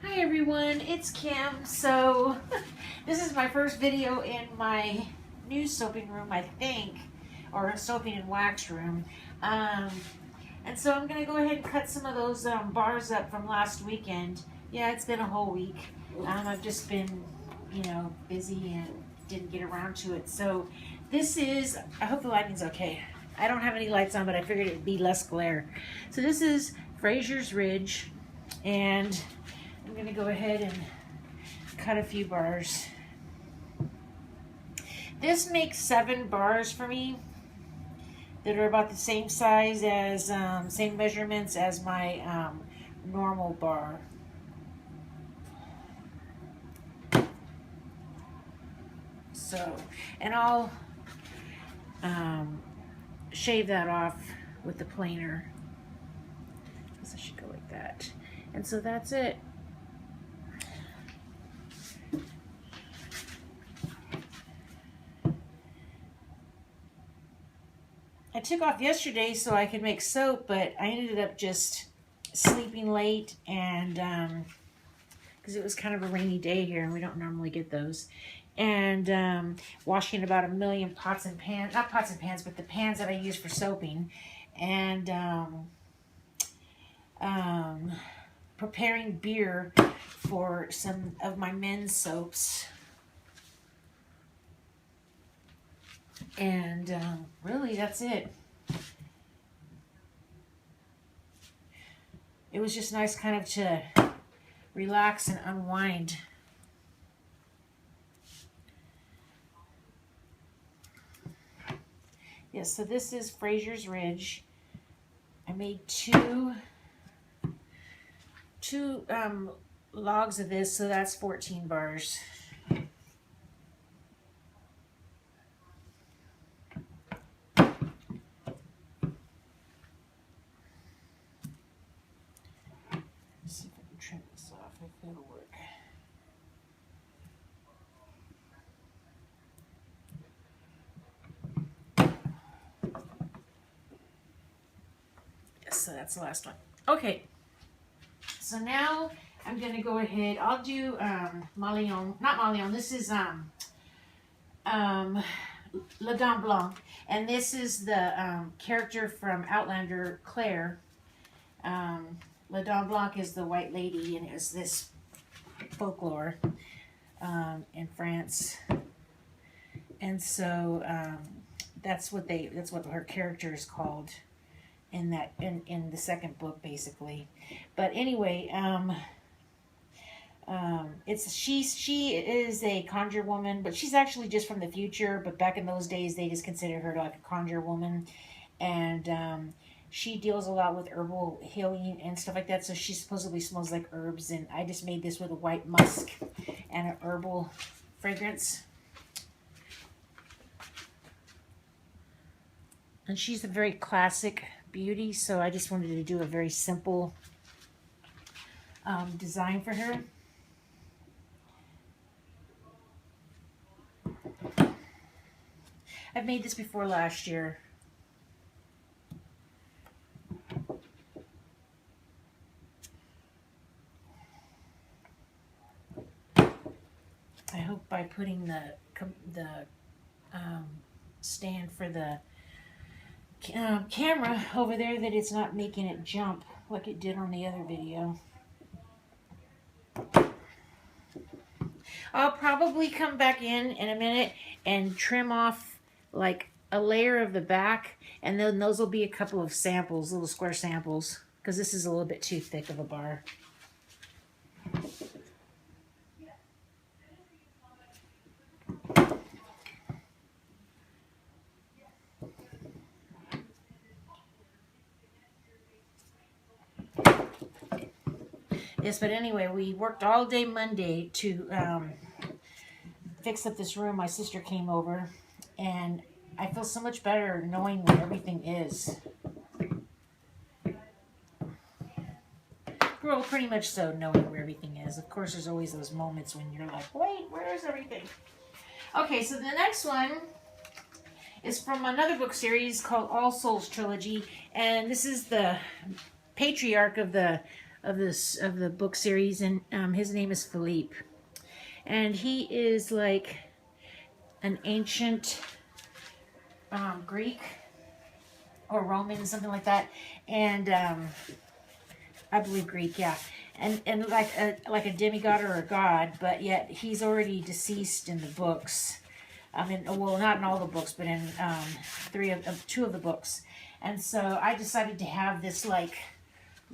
Hi everyone, it's Kim. So this is my first video in my new soaping room, I think, or soaping and wax room. Um, and so I'm going to go ahead and cut some of those bars up from last weekend. Yeah, it's been a whole week. I've just been, busy and didn't get around to it. So this is, I hope the lighting's okay. I don't have any lights on, but I figured it'd be less glare. So this is Fraser's Ridge, and I'm going to go ahead and cut a few bars. This makes 7 bars for me that are about the same size as, same measurements as my normal bar. So, and I'll shave that off with the planer. So I should go like that. And so that's it. I took off yesterday so I could make soap, but I ended up just sleeping late, and because it was kind of a rainy day here and we don't normally get those, and washing about 1 million pots and pans, not pots and pans, but the pans that I use for soaping, and preparing beer for some of my men's soaps. And really, that's it. It was just nice kind of to relax and unwind. Yes, so this is Fraser's Ridge. I made two logs of this, so that's 14 bars. Let's see if I can trim this off, if it'll work. Yes, so that's the last one. Okay, so now I'm gonna go ahead, I'll do Malion, not Malion, this is La Dame Blanc, and this is the character from Outlander, Claire. La Dame Blanc is the white lady, and it's this folklore in France, and so that's what her character is called in that in the second book, basically. But anyway, she is a conjure woman, but she's actually just from the future. But back in those days, they just considered her like a conjure woman, and she deals a lot with herbal healing and stuff like that. So she supposedly smells like herbs, and I just made this with a white musk and an herbal fragrance. And she's a very classic beauty, so I just wanted to do a very simple design for her. I've made this before last year. I hope by putting the stand for the camera over there that it's not making it jump like it did on the other video. I'll probably come back in a minute and trim off like a layer of the back, and then those will be a couple of samples, little square samples, because this is a little bit too thick of a bar. Yes, but anyway, we worked all day Monday to fix up this room. My sister came over, and I feel so much better knowing where everything is. Well, pretty much so, knowing where everything is. Of course, there's always those moments when you're like, wait, where is everything? Okay, so the next one is from another book series called All Souls Trilogy, and this is the patriarch of the of the book series, and his name is Philippe, and he is like an ancient Greek or Roman, something like that, and I believe Greek, yeah, and like a demigod or a god, but yet he's already deceased in the books. I mean, well, not in all the books, but in two of the books, and so I decided to have this like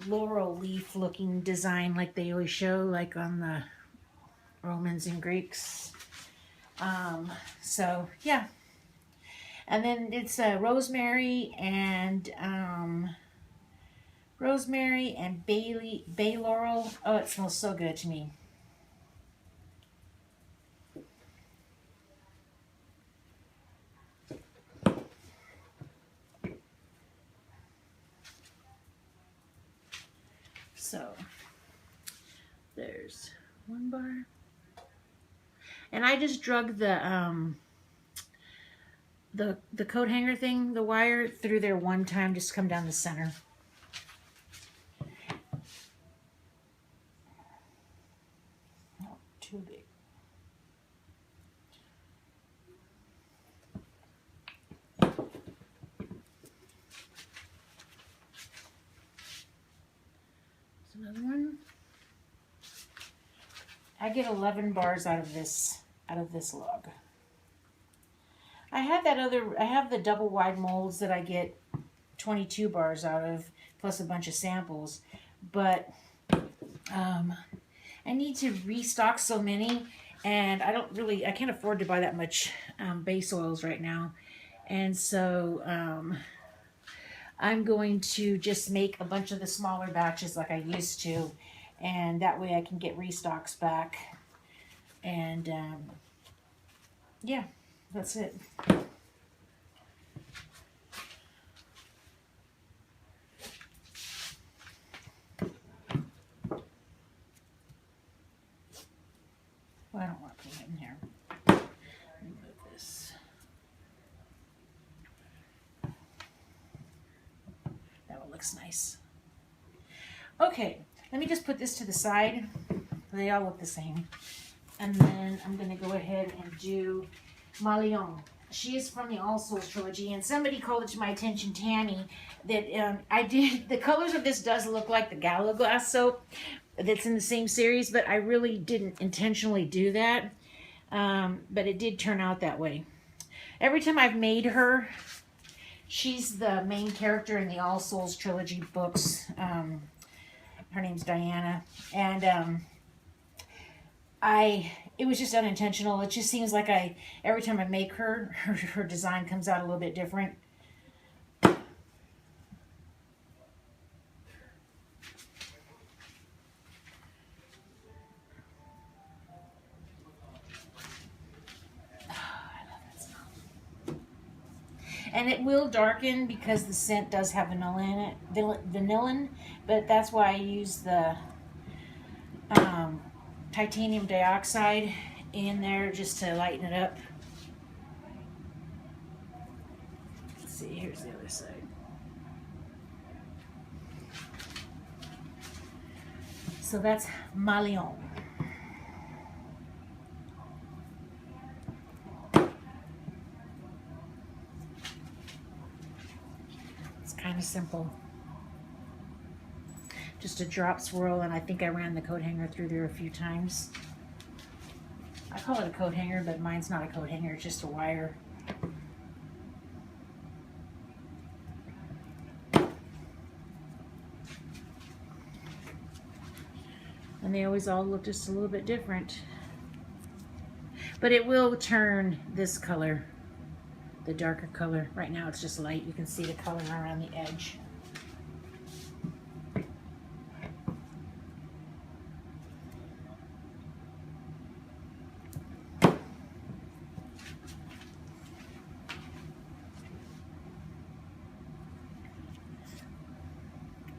laurel leaf looking design, like they always show, like on the Romans and Greeks. So yeah, and then it's rosemary and bay laurel. Oh, it smells so good to me. So there's one bar, and I just drug the coat hanger thing, the wire, through there one time, just come down the center. Oh, too big. There's another one. I get 11 bars out of this log. I have the double wide molds that I get 22 bars out of, plus a bunch of samples, but I need to restock so many, and I can't afford to buy that much base oils right now, and so I'm going to just make a bunch of the smaller batches like I used to, and that way I can get restocks back, and yeah, that's it. Well, I don't want to put it in here. Let me move this. That one looks nice. Okay, let me just put this to the side. They all look the same. And then I'm going to go ahead and do Malion. She is from the All Souls trilogy, and somebody called it to my attention, Tammy, that the colors of this does look like the Gallo Glass soap that's in the same series, but I really didn't intentionally do that. But it did turn out that way. Every time I've made her, she's the main character in the All Souls trilogy books. Her name's Diana, and it was just unintentional. It just seems like every time I make her design comes out a little bit different. And it will darken because the scent does have vanilla in it, vanillin, but that's why I use the titanium dioxide in there just to lighten it up. Let's see, here's the other side. So that's Malion. Kind of simple. Just a drop swirl, and I think I ran the coat hanger through there a few times. I call it a coat hanger, but mine's not a coat hanger, it's just a wire. And they always all look just a little bit different. But it will turn this color, the darker color. Right now it's just light. You can see the color around the edge.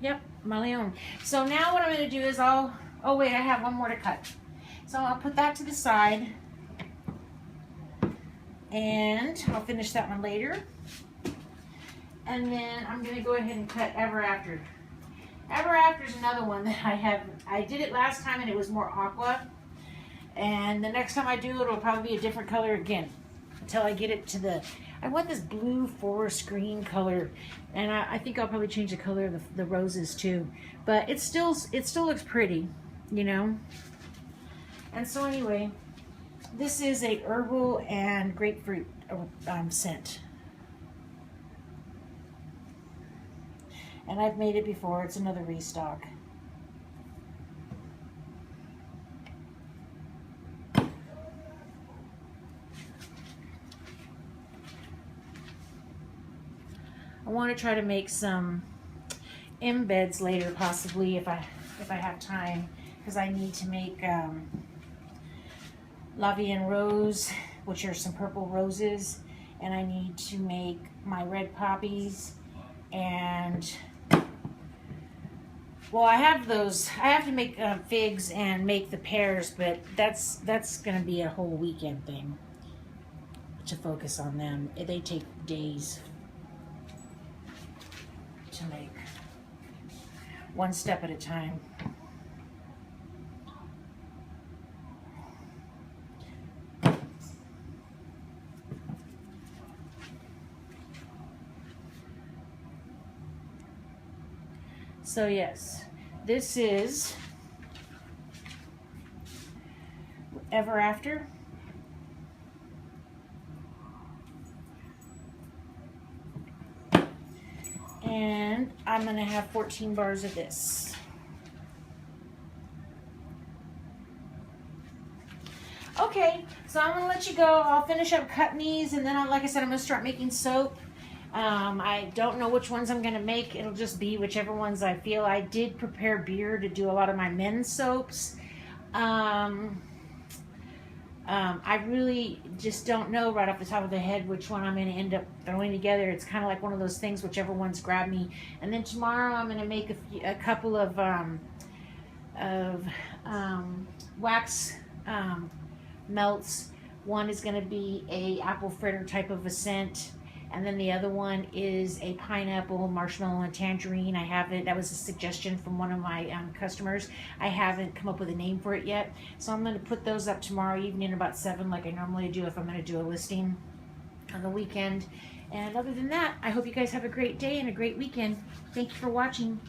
Yep, Malion. So now what I'm going to do is oh wait, I have one more to cut. So I'll put that to the side. And I'll finish that one later. And then I'm going to go ahead and cut Ever After. Ever After is another one that I have. I did it last time and it was more aqua. And the next time I do it, it'll probably be a different color again. Until I get it to the... I want this blue forest green color. And I think I'll probably change the color of the roses too. But it still looks pretty, you know. And so anyway, this is a herbal and grapefruit scent. And I've made it before. It's another restock. I want to try to make some embeds later, possibly if I have time, because I need to make La Vie en Rose, which are some purple roses, and I need to make my red poppies, and well, I have those. I have to make figs and make the pears, but that's going to be a whole weekend thing to focus on them. They take days to make, one step at a time. So yes, this is Ever After. And I'm going to have 14 bars of this. Okay, so I'm going to let you go. I'll finish up cutting these, and then, like I said, I'm going to start making soap. I don't know which ones I'm going to make. It'll just be whichever ones I feel. I did prepare beer to do a lot of my men's soaps. I really just don't know right off the top of the head which one I'm going to end up throwing together. It's kind of like one of those things, whichever ones grab me. And then tomorrow I'm going to make a couple of wax melts. One is going to be a apple fritter type of a scent. And then the other one is a pineapple, marshmallow, and tangerine. I haven't, that was a suggestion from one of my customers. I haven't come up with a name for it yet. So I'm going to put those up tomorrow evening about 7 like I normally do if I'm going to do a listing on the weekend. And other than that, I hope you guys have a great day and a great weekend. Thank you for watching.